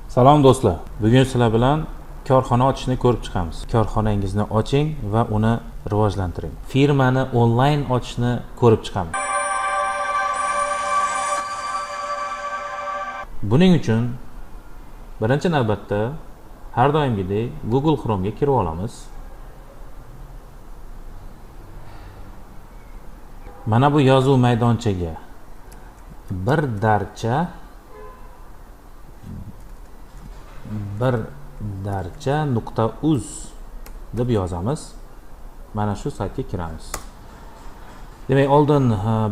Salom do'stlar. Bugun sizlar bilan korxona ochishni ko'rib chiqamiz. Korxonangizni oching va uni rivojlantiring. Firmani onlayn ochishni ko'rib chiqamiz. Buning uchun birinchi navbatda har doimgidek Google Chrome ga kirib olamiz. Mana bu yozuv maydonchaga birdarcha.uz deb yozamiz. Mana shu saytga kiramiz. Demak, oldin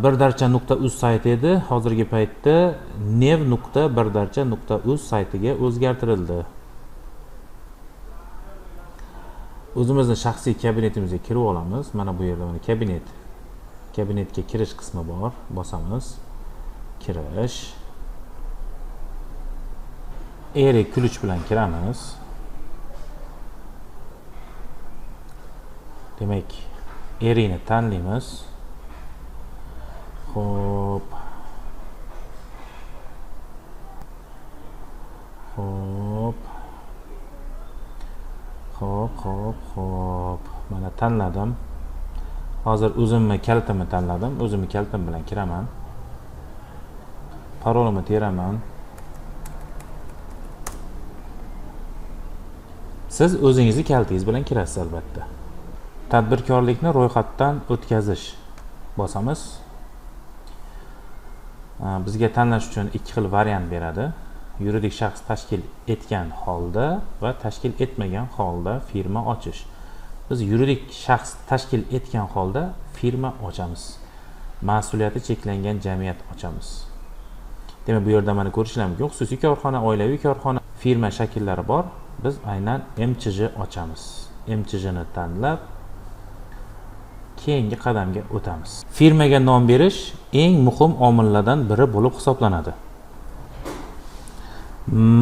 birdarcha.uz sayti edi, hozirgi paytda nev.birdarcha.uz saytiga o'zgartirildi. O'zimizning shaxsiy kabinetimizga kirib olamiz. Mana bu yerda mana kabinetga kirish qismi bor. Bosamiz. Kirish. Erik ключ bilan kiramiz. Demak, Erikni tanlaymiz. Xo'p. Mana tanladim. Hozir o'zimni kalitimni tanladim. O'zimni kalitim bilan kiraman. Parolimni teraman. Siz o'zingizni kalitingiz bilan kirasiz albatta. Tadbirkorlikni ro'yxatdan o'tkazish bosamiz. Bizga tanlash uchun ikki xil variant beradi. Yuridik shaxs tashkil etgan holda va tashkil etmagan holda firma ochish. Biz yuridik shaxs tashkil etgan holda firma ochamiz. Mas'uliyati cheklangan jamiyat ochamiz. Demak, bu yerda mana ko'rishingiz mumkin. Xususiy korxona, oilaviy korxona, firma shakllari bor. Biz aynan MChJ ochamiz. MChJni tanlab keyingi qadamga o'tamiz. Firmaga nom berish eng muhim omillardan biri bo'lib hisoblanadi.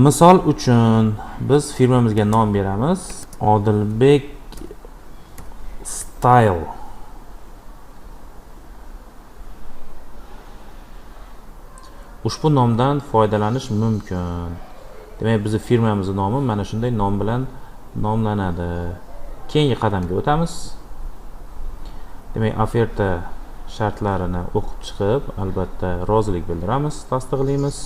Misol uchun biz firmamizga nom beramiz. Odilbek Style. Ushbu nomdan foydalanish mumkin. Demak, bizning firmamizning nomi mana shunday nom bilan nomlanadi. Keyingi qadamga o'tamiz. Demak, oferta shartlarini o'qib chiqib, albatta rozilik bildiramiz, tasdiqlaymiz.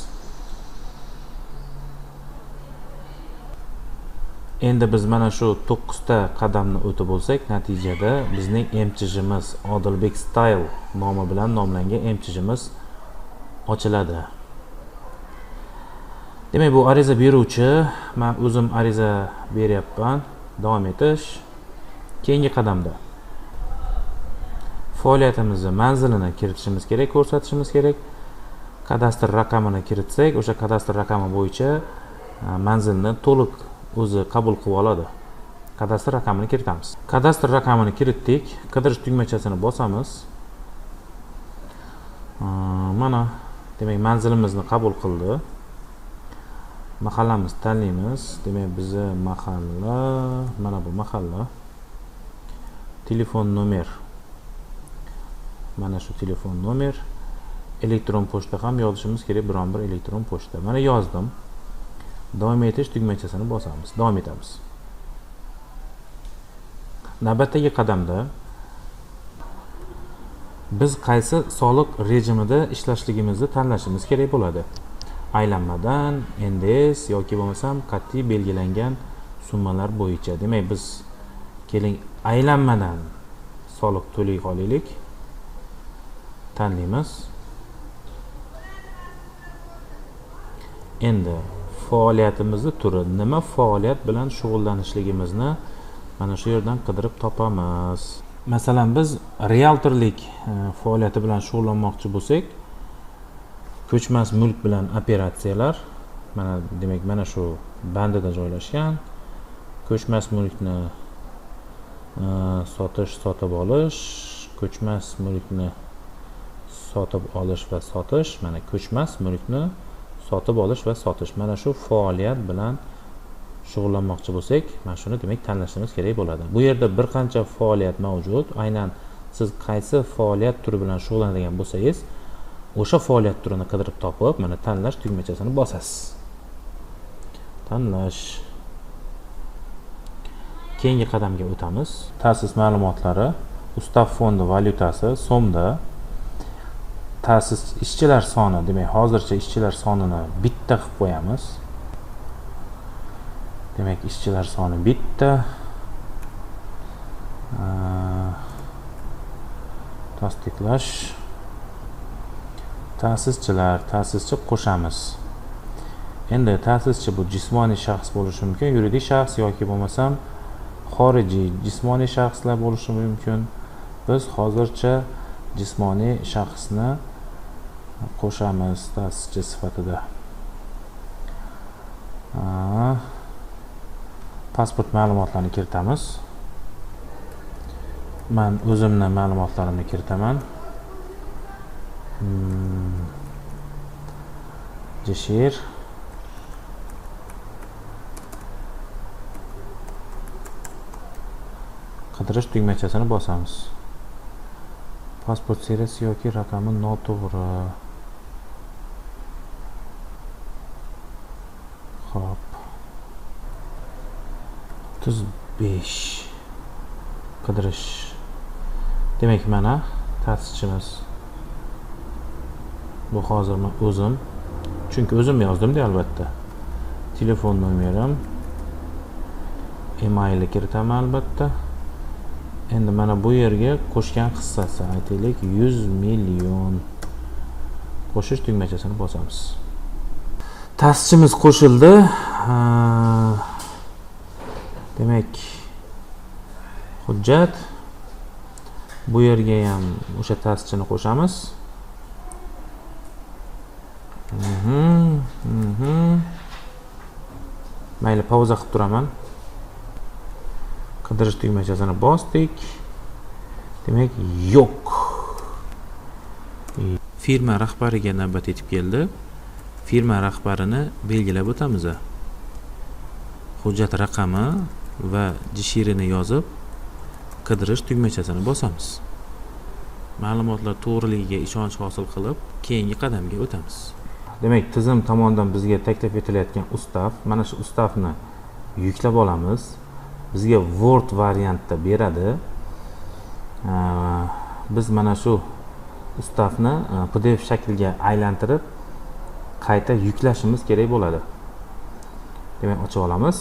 Endi biz mana shu 9 ta qadamni o'tib bo'lsak, natijada bizning MChJimiz Odilbek Style nomi bilan nomlangan MChJimiz ochiladi. Demak, bu ariza beruvchi, men o'zim ariza beryapman. Davom etish. Keyingi qadamda faoliyatimizni manzilini kiritishimiz kerak, ko'rsatishimiz kerak. Kadastr raqamini kiritsak, o'sha kadastr raqami bo'yicha manzilni to'liq o'zi qabul qilib oladi. Kadastr raqamini kiritamiz. Kadastr raqamini kiritdik. Qidirish tugmachasini bosamiz. Mana, demak, manzilimizni qabul qildi. Mahallamizni tanlaymiz. Demak, bizi mahalla, mana bu mahalla. Telefon nomer. Mana shu telefon nomer. Elektron pochta ham yozishimiz kerak, biron bir elektron pochta. Mana yozdim. Davom etish tugmachasini bosamiz. Davom etamiz. Navbatdagi qadamda biz qaysi soliq rejimida ishlashligimizni tanlashimiz kerak bo'ladi. Aylanmadan, NDS yoki bo'lmasam qat'iy belgilangan summalar bo'yicha. Demak, biz keling aylanmadan soliq to'lay olaylik. Tanlaymiz. Endi faoliyatimizning turi, nima faoliyat bilan shug'ullanishligimizni mana shu yerdan qidirib topamiz. Masalan, biz realtorlik faoliyati bilan shug'ullanmoqchi bo'lsak, ko'chmas mulk bilan operatsiyalar, mana demak mana shu bandida joylashgan. Ko'chmas mulkni sotish, sotib olish, ko'chmas mulkni sotib olish va sotish, mana ko'chmas mulkni sotib olish va sotish. Mana shu faoliyat bilan shug'ullanmoqchi bo'lsak, mana shuni demak tanlashimiz kerak bo'ladi. Bu yerda bir qancha faoliyat mavjud. Aynan siz qaysi faoliyat turi bilan shug'ullanadigan bo'lsangiz, o'sha faoliyat turini qidirib topib, mana tanlash tugmachasini bosasiz. tanlash. Keyingi qadamga o'tamiz. Ta'sis ma'lumotlari, ustav fondi valyutasi so'mda. Ta'sis ishchilar soni, demak hozircha ishchilar sonini bitta qilib qo'yamiz. Demak ishchilar soni bitta. Tasdiqlash. Ta'sischi qo'shamiz. Endi ta'sischi bu jismoniy shaxs bo'lishi mumkin, yuridik shaxs yoki bo'lmasam xorijiy jismoniy shaxslar bo'lishi mumkin. Biz hozircha jismoniy shaxsni qo'shamiz ta'sischi sifatida. Pasport ma'lumotlarini kiritamiz. Men o'zimni ma'lumotlarimni kiritaman. Jashir qidirish tugmachasini bosamiz. Pasport seriyasi yoki raqami noto'g'ri. Xo'p. 35 qidirish. Demak, mana ta'sischimiz. Bu hozir men o'zim, chunki o'zim yozdim-da albatta. Telefon nomerim, emailni kiritaman albatta. Endi mana bu yerga qo'shgan hissasi, aytaylik 100 million. Qo'shish tugmachasini bosamiz. Ta'sischimiz qo'shildi. Demak, hujjat. Bu yerga ham o'sha ta'sischini qo'shamiz. Mayli, pauza qilib turaman. Qidirish tugmachasini bosdik. Demak, yo'q. Firma rahbariga navbat yetib keldi. Firma rahbarini belgilab o'tamiz. Hujjat raqami va jishirini yozib, qidirish tugmachasini bosamiz. Ma'lumotlar to'g'riligiga ishonch hosil qilib, keyingi qadamga o'tamiz. Demak, tizim tomonidan bizga taklif etilayotgan ustav, mana shu ustavni yuklab olamiz. Bizga Word variantda beradi. Biz mana shu ustavni PDF shakliga aylantirib qayta yuklashimiz kerak bo'ladi. Demak, ochib olamiz.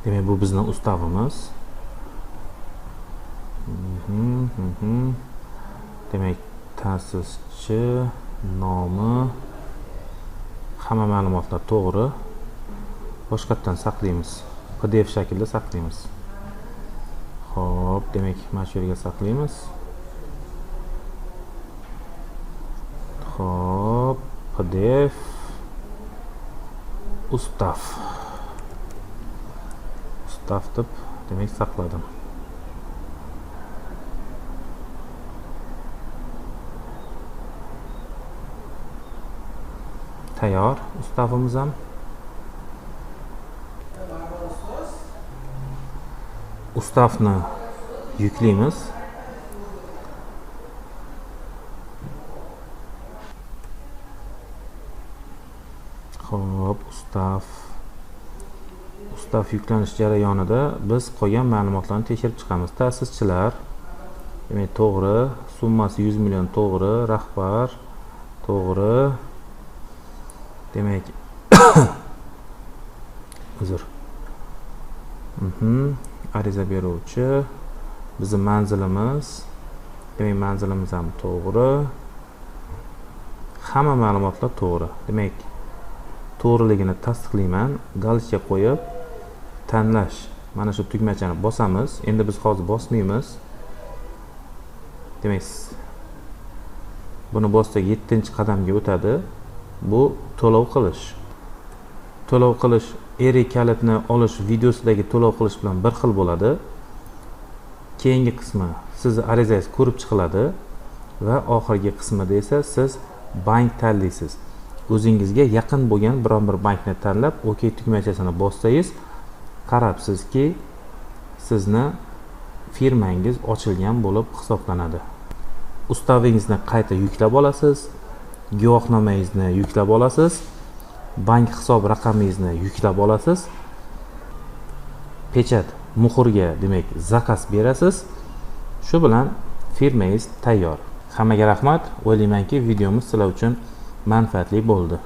Demak, bu bizning ustavimiz. Demak, ta'sischi nomi, hamma ma'lumotlar to'g'ri. Boshqatdan saqlaymiz. PDF shaklida saqlaymiz. Xo'p, demak, mana shu yerga saqlaymiz. Xo'p, PDF ustav deb demak saqladim. Tayyor ustavimiz ham. Ustavni yuklaymiz. Xo'p, ustav yuklanish jarayonida biz qolgan ma'lumotlarni tekshirib chiqamiz. Ta'sischilar, demak, to'g'ri, summasi 100 million to'g'ri, rahbar to'g'ri. Demak, uzr. Ariza beruvchi, bizning manzilimiz, demak, manzilimiz ham to'g'ri. Hamma ma'lumotlar to'g'ri. Demak, to'g'riligini tasdiqlayman, galishga qo'yib tanlash. Mana shu tugmachani bosamiz. Endi biz hozir bosmaymiz. Demak, buni bossak 7-qadamga o'tadi. Bu to'lov qilish. To'lov qilish kalitni olish videosidagi to'lov qilish bilan bir xil bo'ladi. Keyingi qismi sizni arizangiz ko'rib chiqiladi va oxirgi qismida esa siz bank tanlaysiz. O'zingizga yaqin bo'lgan biron bir bankni tanlab, OK tugmachasini bossangiz, qarabsizki, sizni firmangiz ochilgan bo'lib hisoblanadi. Ustavingizni qayta yuklab olasiz. guvohnomangizni yuklab olasiz, bank hisob raqamingizni yuklab olasiz, pechat muhrga demak zakaz berasiz. Shu bilan firmangiz tayyor. Hammaga rahmat. O'ylaymanki videomiz sizlar uchun manfaatli bo'ldi.